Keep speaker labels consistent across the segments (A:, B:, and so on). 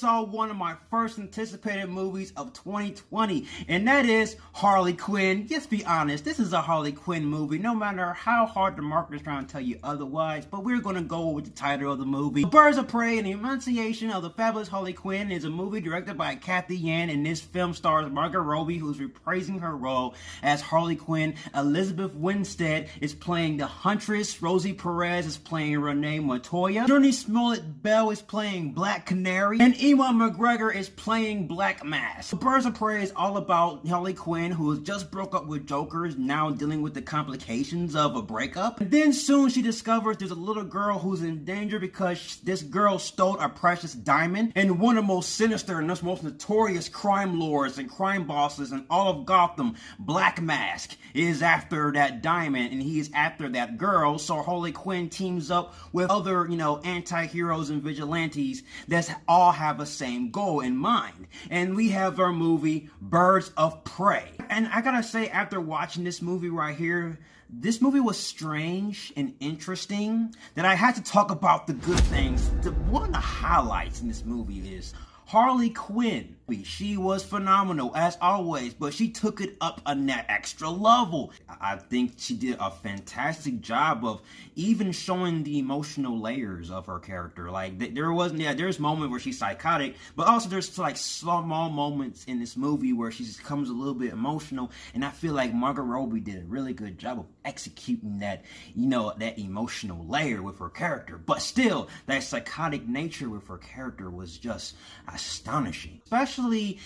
A: saw one of my first anticipated movies of 2020, and that is Harley Quinn. Let's be honest, this is a Harley Quinn movie, no matter how hard the marketers trying to tell you otherwise, but we're going to go with the title of the movie. Birds of Prey and the Enunciation of the Fabulous Harley Quinn is a movie directed by Kathy Yan, and this film stars Margot Robbie, who's reprising her role as Harley Quinn. Elizabeth Winstead is playing the Huntress. Rosie Perez is playing Renee Montoya. Journey Smollett-Bell is playing Black Canary, and Ewan McGregor is playing Black Mask. Birds of Prey is all about Harley Quinn, who has just broke up with Joker, now dealing with the complications of a breakup. And then soon she discovers there's a little girl who's in danger because this girl stole a precious diamond, and one of the most sinister and most notorious crime lords and crime bosses in all of Gotham, Black Mask, is after that diamond, and he is after that girl. So Harley Quinn teams up with other, anti-heroes and vigilantes that all have the same goal in mind. And we have our movie, Birds of Prey. And I gotta say, after watching this movie right here, this movie was strange and interesting that I had to talk about the good things. One of the highlights in this movie is Harley Quinn. She was phenomenal as always, but she took it up a net extra level. I think she did a fantastic job of even showing the emotional layers of her character. Like there's moments where she's psychotic, but also there's like small moments in this movie where she just becomes a little bit emotional, and I feel like Margot Robbie did a really good job of executing that, that emotional layer with her character. But still, that psychotic nature with her character was just astonishing. Especially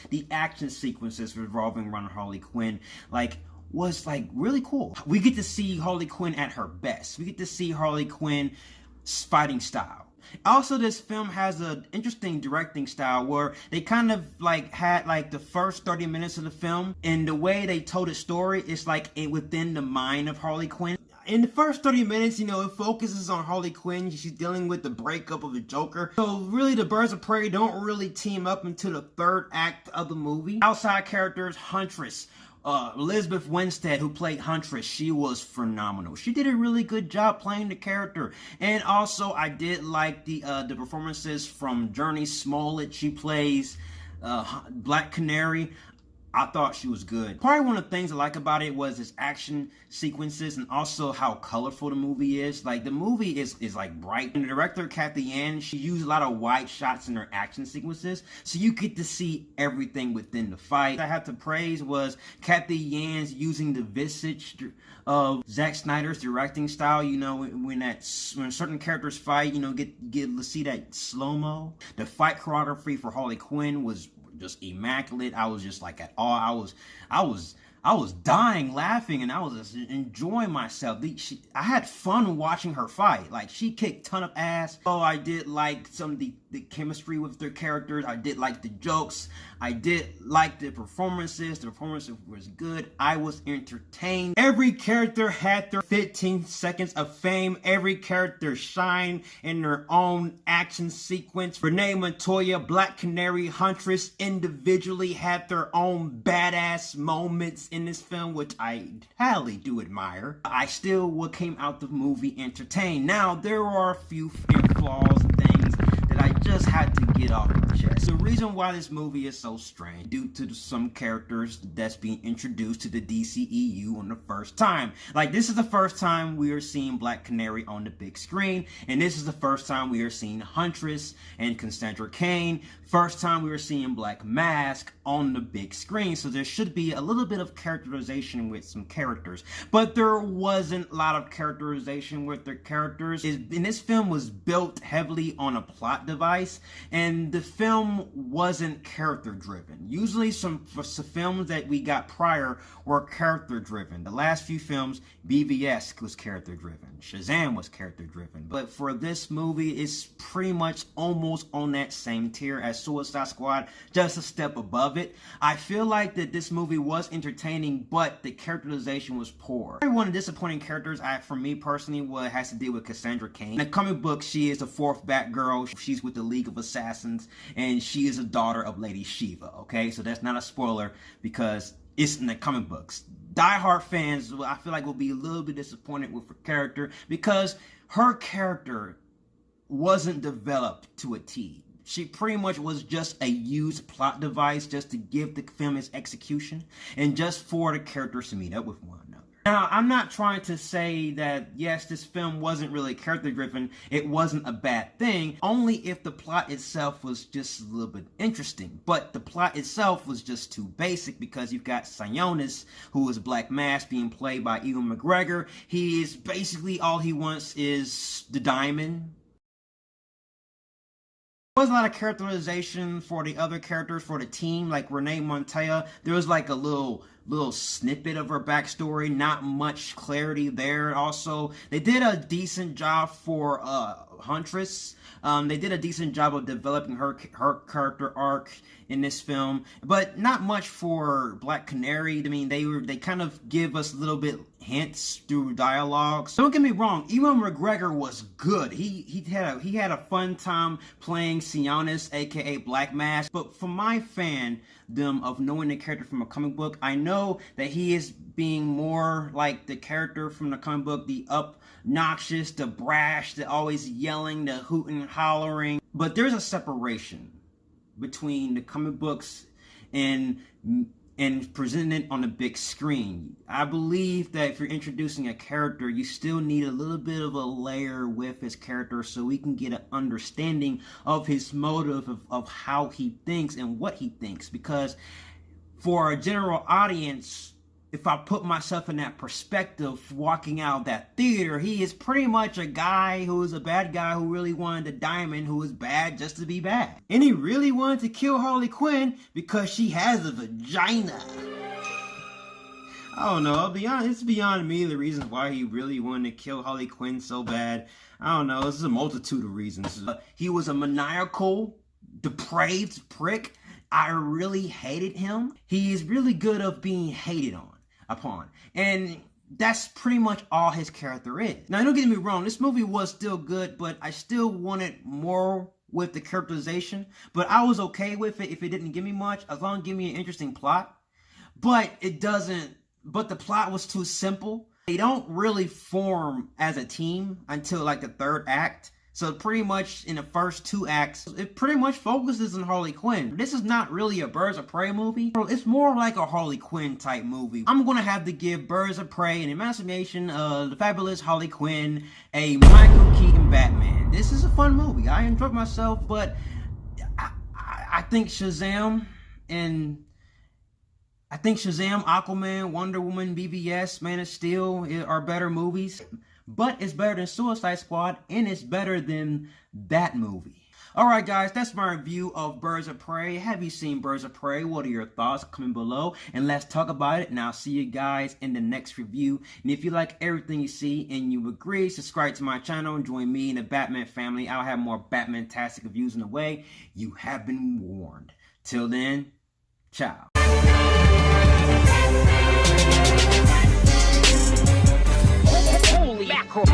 A: the action sequences revolving around Harley Quinn, was really cool. We get to see Harley Quinn at her best. We get to see Harley Quinn's fighting style. Also, this film has an interesting directing style where they kind of had the first 30 minutes of the film, and the way they told the story is within the mind of Harley Quinn. In the first 30 minutes, it focuses on Harley Quinn. She's dealing with the breakup of the Joker. So really, the Birds of Prey don't really team up until the third act of the movie. Outside characters, Huntress. Elizabeth Winstead, who played Huntress, she was phenomenal. She did a really good job playing the character. And also, I did like the performances from Journey Smollett. She plays Black Canary. I thought she was good. Probably one of the things I like about it was its action sequences and also how colorful the movie is. The movie is bright. And the director, Kathy Yan, she used a lot of wide shots in her action sequences, so you get to see everything within the fight. I have to praise was Kathy Yan's using the visage of Zack Snyder's directing style. When certain characters fight, get to see that slow-mo. The fight choreography for Harley Quinn was just immaculate. I was just at awe. I was dying laughing, and I was just enjoying myself. I had fun watching her fight. She kicked a ton of ass. Oh, I did like some of the chemistry with their characters. I did like the jokes. I did like the performances. The performance was good. I was entertained. Every character had their 15 seconds of fame. Every character shined in their own action sequence. Renee Montoya, Black Canary, Huntress individually had their own badass moments in this film, which I highly do admire. I still came out the movie entertained. Now, there are a few flaws and things that I just had to get off the chest. The reason why this movie is so strange due to some characters that's being introduced to the DCEU on the first time. This is the first time we are seeing Black Canary on the big screen, and this is the first time we are seeing Huntress and Cassandra Cain. First time we are seeing Black Mask on the big screen, so there should be a little bit of characterization with some characters, but there wasn't a lot of characterization with their characters. And this film was built heavily on a plot device, and the film wasn't character driven. Usually some films that we got prior were character driven. The last few films, BVS was character driven, Shazam was character driven, but for this movie, it's pretty much almost on that same tier as Suicide Squad, just a step above it. I feel like that this movie was entertaining, but the characterization was poor. One of the disappointing characters, for me personally, has to deal with Cassandra Cain. In the comic book, she is the fourth Batgirl. She's with the League of Assassins, and she is a daughter of Lady Shiva, okay? So that's not a spoiler because it's in the comic books. Die-hard fans, I feel will be a little bit disappointed with her character because her character wasn't developed to a T. she pretty much was just a used plot device just to give the film its execution and just for the characters to meet up with one another. Now, I'm not trying to say that, yes, this film wasn't really character-driven. It wasn't a bad thing, only if the plot itself was just a little bit interesting. But the plot itself was just too basic because you've got Synopsis, who is Black Mask, being played by Ewan McGregor. He is basically, all he wants is the diamond. There was a lot of characterization for the other characters for the team, like Renee Montoya. There was like a little snippet of her backstory, not much clarity there. Also, they did a decent job for Huntress. They did a decent job of developing her character arc in this film, but not much for Black Canary. I mean, they kind of give us a little bit hints through dialogue. So don't get me wrong, Ewan McGregor was good. He had a fun time playing Synopsis, aka Black Mask. But for my fandom of knowing the character from a comic book, I know that he is being more like the character from the comic book, the obnoxious, the brash, the always yelling, the hooting, hollering. But there's a separation between the comic books and presenting it on the big screen. I believe that if you're introducing a character, you still need a little bit of a layer with his character so we can get an understanding of his motive, of how he thinks and what he thinks. Because for a general audience, if I put myself in that perspective, walking out of that theater, he is pretty much a guy who is a bad guy who really wanted a diamond, who is bad just to be bad. And he really wanted to kill Harley Quinn because she has a vagina. I don't know, it's beyond me the reasons why he really wanted to kill Harley Quinn so bad. I don't know, there's a multitude of reasons. He was a maniacal, depraved prick. I really hated him. He is really good of being hated upon. And that's pretty much all his character is. Now, don't get me wrong, this movie was still good, but I still wanted more with the characterization. But I was okay with it if it didn't give me much, as long as it gave me an interesting plot. But the plot was too simple. They don't really form as a team until like the third act. So pretty much in the first two acts, it pretty much focuses on Harley Quinn. This is not really a Birds of Prey movie. It's more like a Harley Quinn type movie. I'm going to have to give Birds of Prey and Emancipation of the Fabulous Harley Quinn a Michael Keaton Batman. This is a fun movie. I enjoyed myself, but I think Shazam, Aquaman, Wonder Woman, BVS, Man of Steel are better movies. But it's better than Suicide Squad, and it's better than that movie. Alright guys, that's my review of Birds of Prey. Have you seen Birds of Prey? What are your thoughts? Comment below, and let's talk about it. And I'll see you guys in the next review. And if you like everything you see and you agree, subscribe to my channel and join me in the Batman family. I'll have more Batman-tastic reviews in the way. You have been warned. Till then, ciao. Holy mackerel.